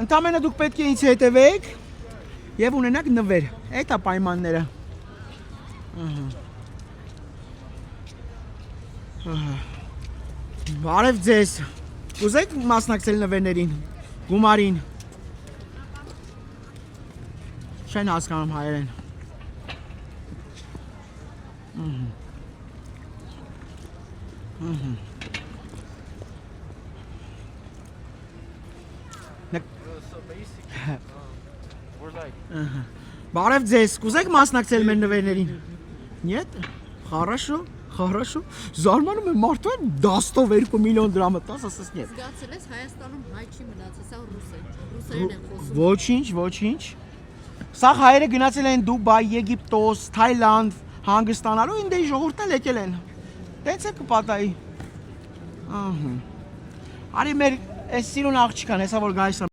Ընդամենը դուք պետք է ինձ հետևեք եւ ունենաք նվեր։ Այդ է պայմանները։ Բարև ձեզ։ Կուզեք մասնակցել նվերներին, գումարին։ Չեն հասկանում հայերեն։ Բարև ձեզ, կուզեք մասնակցել մեր նվերներին։ Нет? Хорошо, хорошо։ Զարմանում եմ մարդու են 12 միլիոն դրամը տաս, ասես нет։ Զգացել ես Հայաստանում հայ չի մնացել, սա ռուսերեն են խոսում։ Ոչինչ, ոչինչ։ Սա հայերը գնացել են Դուբայ, Եգիպտոս, Թայլանդ, հանգստանալու, ինձ ժողովուրդն եկել են։ Տենց է կպատայի։ Ահա։ Արի մեր այս սիրուն աղջիկան, հեսա որ գայս